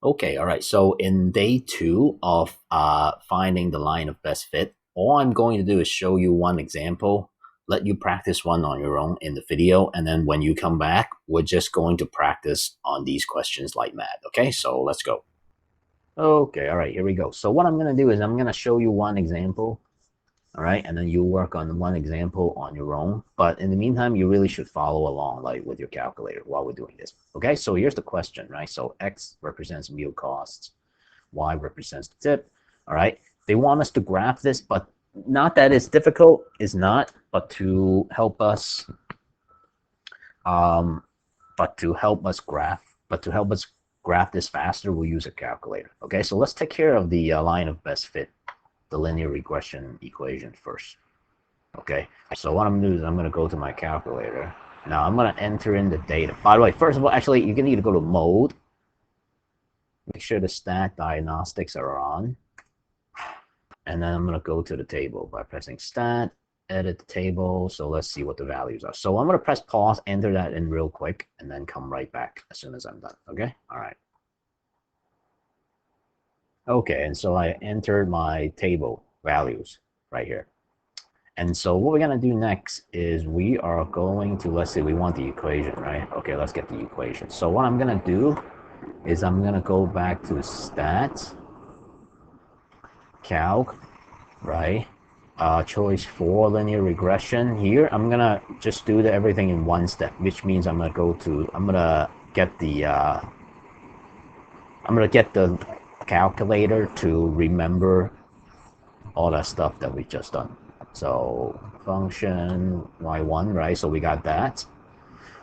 Okay, all right. So in day two of finding the line of best fit, all I'm going to do is show you one example, let you practice one on your own in the video, and then when you come back, we're just going to practice on these questions like mad. Okay, so let's go. Okay, all right, here we go. So what I'm going to do is I'm going to show you one example, all right, and then you work on one example on your own. But in the meantime, you really should follow along like with your calculator while we're doing this. Okay, so here's the question, right? So X represents meal costs, Y represents the tip. All right. They want us to graph this, but not that it's difficult, is not, but to help us, um, but to help us graph this faster, we'll use a calculator. Okay. So let's take care of the line of best fit, the linear regression equation first. Okay. So what I'm gonna do is I'm gonna go to my calculator. Now I'm gonna enter in the data. By the way, first of all, actually, you can need to go to mode. Make sure the stat diagnostics are on. And then I'm going to go to the table by pressing stat, edit the table. So let's see what the values are. So I'm going to press pause, enter that in real quick, and then come right back as soon as I'm done. Okay. All right. Okay. And so I entered my table values right here. And so what we're going to do next is we are going to, let's say we want the equation, right? Okay, let's get the equation. So what I'm going to do is I'm going to go back to stats, calc, right? Choice 4 linear regression here. I'm gonna just do everything in one step, which means I'm gonna get the calculator to remember all that stuff that we just done. So function y1, right? So we got that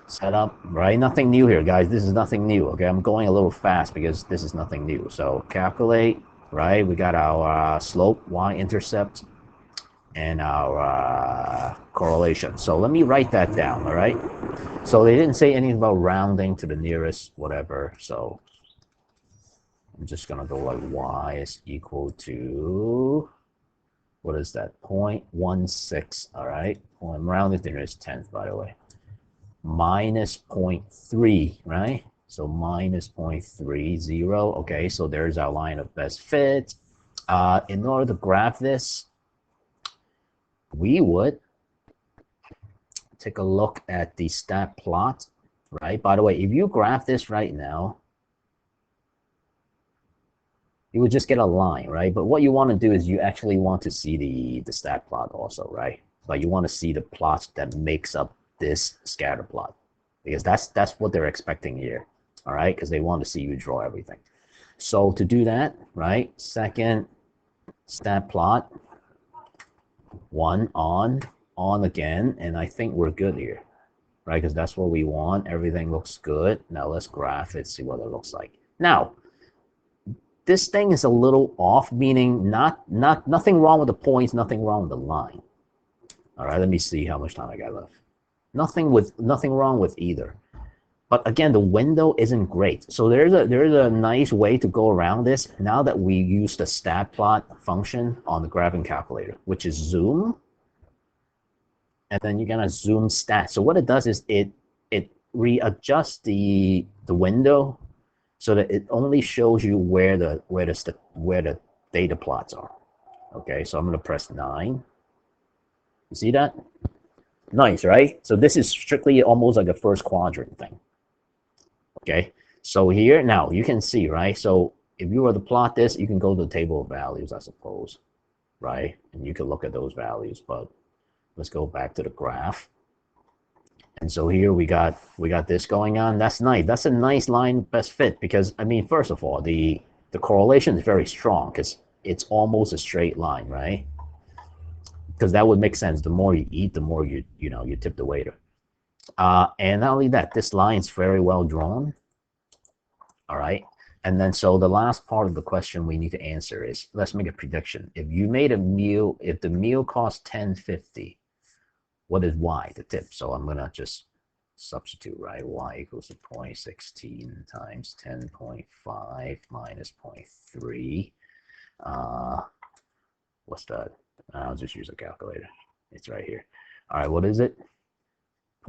set up, right? Nothing new here, guys. This is nothing new. Okay, I'm going a little fast because this is nothing new. So calculate, right? We got our slope, y-intercept, and our correlation. So let me write that down, all right? So they didn't say anything about rounding to the nearest whatever. So I'm just going to go like y is equal to, what is that, 0.16, all right? Well, I'm rounding to the nearest tenth, by the way. Minus 0.3, right? So minus 0.30, okay? So there's our line of best fit. In order to graph this, we would take a look at the stat plot, right? By the way, if you graph this right now, you would just get a line, right? But what you want to do is you actually want to see the stat plot also, right? But you want to see the plots that makes up this scatter plot, because that's what they're expecting here, all right? Because they want to see you draw everything. So to do that, right? Second stat plot, one on again, and I think we're good here, right? Because that's what we want. Everything looks good. Now let's graph it, see what it looks like. Now, this thing is a little off, meaning nothing wrong with the points, nothing wrong with the line. All right, let me see how much time I got left. Nothing wrong with either. But again, the window isn't great. So there's a nice way to go around this now that we use the stat plot function on the graphing calculator, which is zoom, and then you're gonna zoom stat. So what it does is it readjusts the window so that it only shows you where the data plots are. Okay, so I'm gonna press 9. You see that? Nice, right? So this is strictly almost like a first quadrant thing. Okay, so here now you can see, right? So if you were to plot this, you can go to the table of values, I suppose, right? And you can look at those values, but let's go back to the graph. And so here we got this going on. That's nice. That's a nice line best fit because I mean, first of all, the correlation is very strong because it's almost a straight line, right? Because that would make sense. The more you eat, the more you tip the waiter. And not only that, this line is very well drawn. All right. And then so the last part of the question we need to answer is, let's make a prediction. If you made a meal, if the meal costs $10.50, what is y, the tip? So I'm gonna just substitute, right? Y equals to 0.16 times 10.5 minus 0.3. What's that? I'll just use a calculator. It's right here. All right, what is it?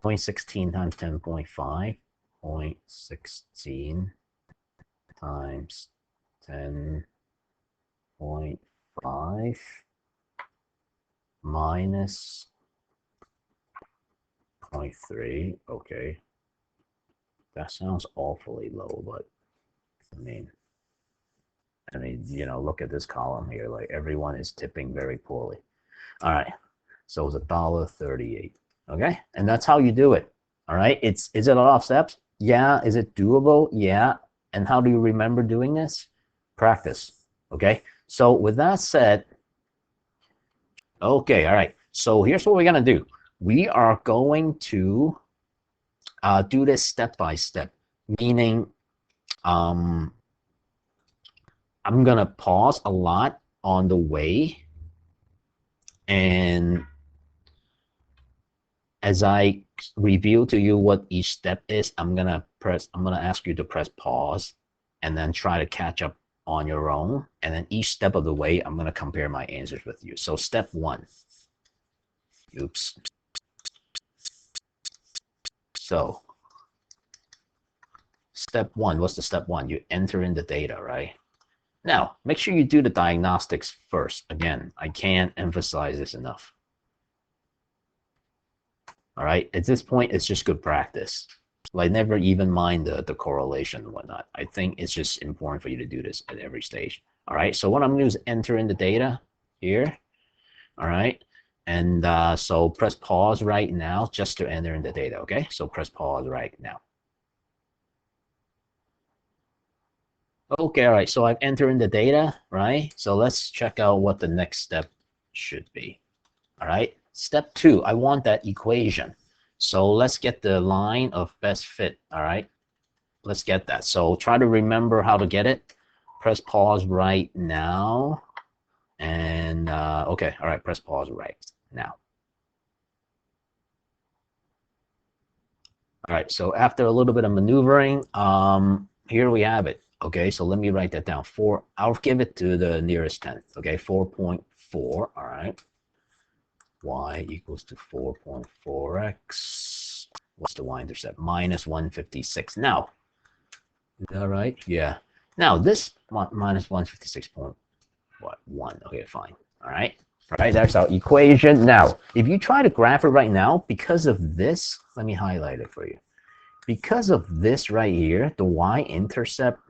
0.16 times 10.5. 0.16 times 10.5 minus 0.3. Okay, that sounds awfully low, but I mean, you know, look at this column here. Like everyone is tipping very poorly. All right, so it's $1.38. Okay, and that's how you do it. All right, is it a lot of steps? Yeah. Is it doable? Yeah. And how do you remember doing this? Practice. Okay. So with that said, okay, all right. So here's what we're gonna do. We are going to do this step by step, meaning um, I'm gonna pause a lot on the way, and as I reveal to you what each step is, I'm gonna ask you to press pause and then try to catch up on your own. And then each step of the way, I'm gonna compare my answers with you. So step one. Oops. So step one, what's the step one? You enter in the data, right? Now, make sure you do the diagnostics first. Again, I can't emphasize this enough. All right, at this point, it's just good practice. Like never even mind the correlation and whatnot. I think it's just important for you to do this at every stage. All right, so what I'm gonna do is enter in the data here. All right, and so press pause right now just to enter in the data, okay? So press pause right now. Okay, all right, so I've entered in the data, right? So let's check out what the next step should be. All right, step two, I want that equation. So let's get the line of best fit, all right? Let's get that. So try to remember how to get it. Press pause right now. And okay, all right, press pause right now. All right, so after a little bit of maneuvering, here we have it. Okay, so let me write that down. I'll give it to the nearest tenth. Okay, 4.4. All right. Y equals to 4.4x. What's the y-intercept? Minus 156. Now, is that right? Yeah. Now, this minus 156.1. Okay, fine. All right. All right, that's our equation. Now, if you try to graph it right now, because of this, let me highlight it for you. Because of this right here, the y-intercept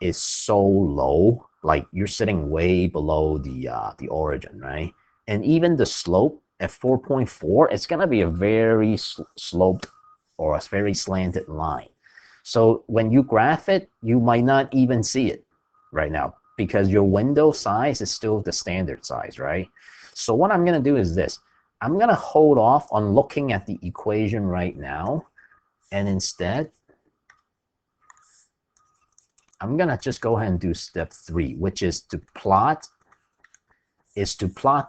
is so low, like you're sitting way below the origin, right? And even the slope at 4.4, it's gonna be a very sloped or a very slanted line. So when you graph it, you might not even see it right now because your window size is still the standard size, right? So what I'm gonna do is this. I'm gonna hold off on looking at the equation right now, and instead I'm gonna just go ahead and do step three, which is to plot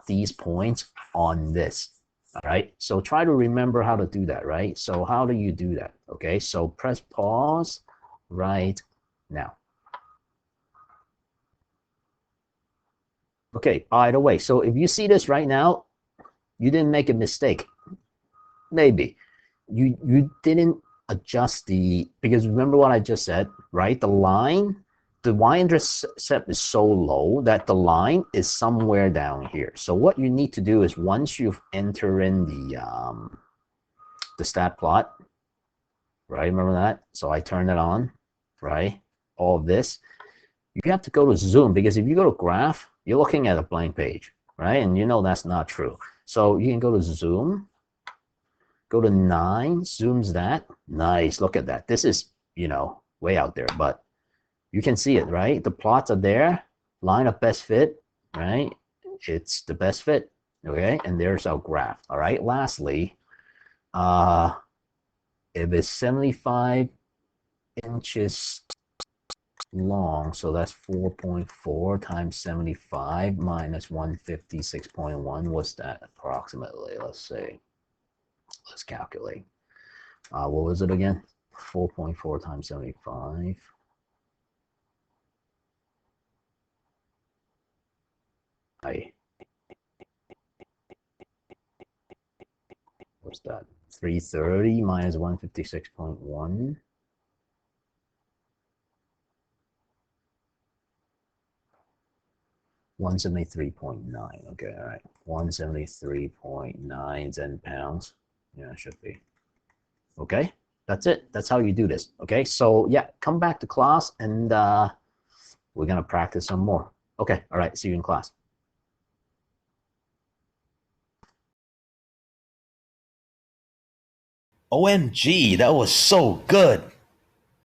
these points on this. All right, so try to remember how to do that, right? So how do you do that? Okay, so press pause right now. Okay, by the way, so if you see this right now, you didn't make a mistake. Maybe you didn't adjust because remember what I just said, right? The y-intercept is so low that the line is somewhere down here. So what you need to do is once you've entered in the stat plot, right? Remember that? So I turn it on, right? All of this. You have to go to zoom because if you go to graph, you're looking at a blank page, right? And you know that's not true. So you can go to zoom, go to 9, zooms that. Nice, look at that. This is, way out there, but you can see it, right? The plots are there, line of best fit, right? It's the best fit, okay? And there's our graph, all right? Lastly, if it's 75 inches long, so that's 4.4 times 75 minus 156.1. What's that approximately? Let's see. Let's calculate. What was it again? 4.4 times 75. What's that? 330 minus 156.1. 173.9. Okay, all right. 173.9 Zen pounds. Yeah, it should be. Okay, that's it. That's how you do this. Okay, so yeah, come back to class and we're going to practice some more. Okay, all right. See you in class. OMG, that was so good.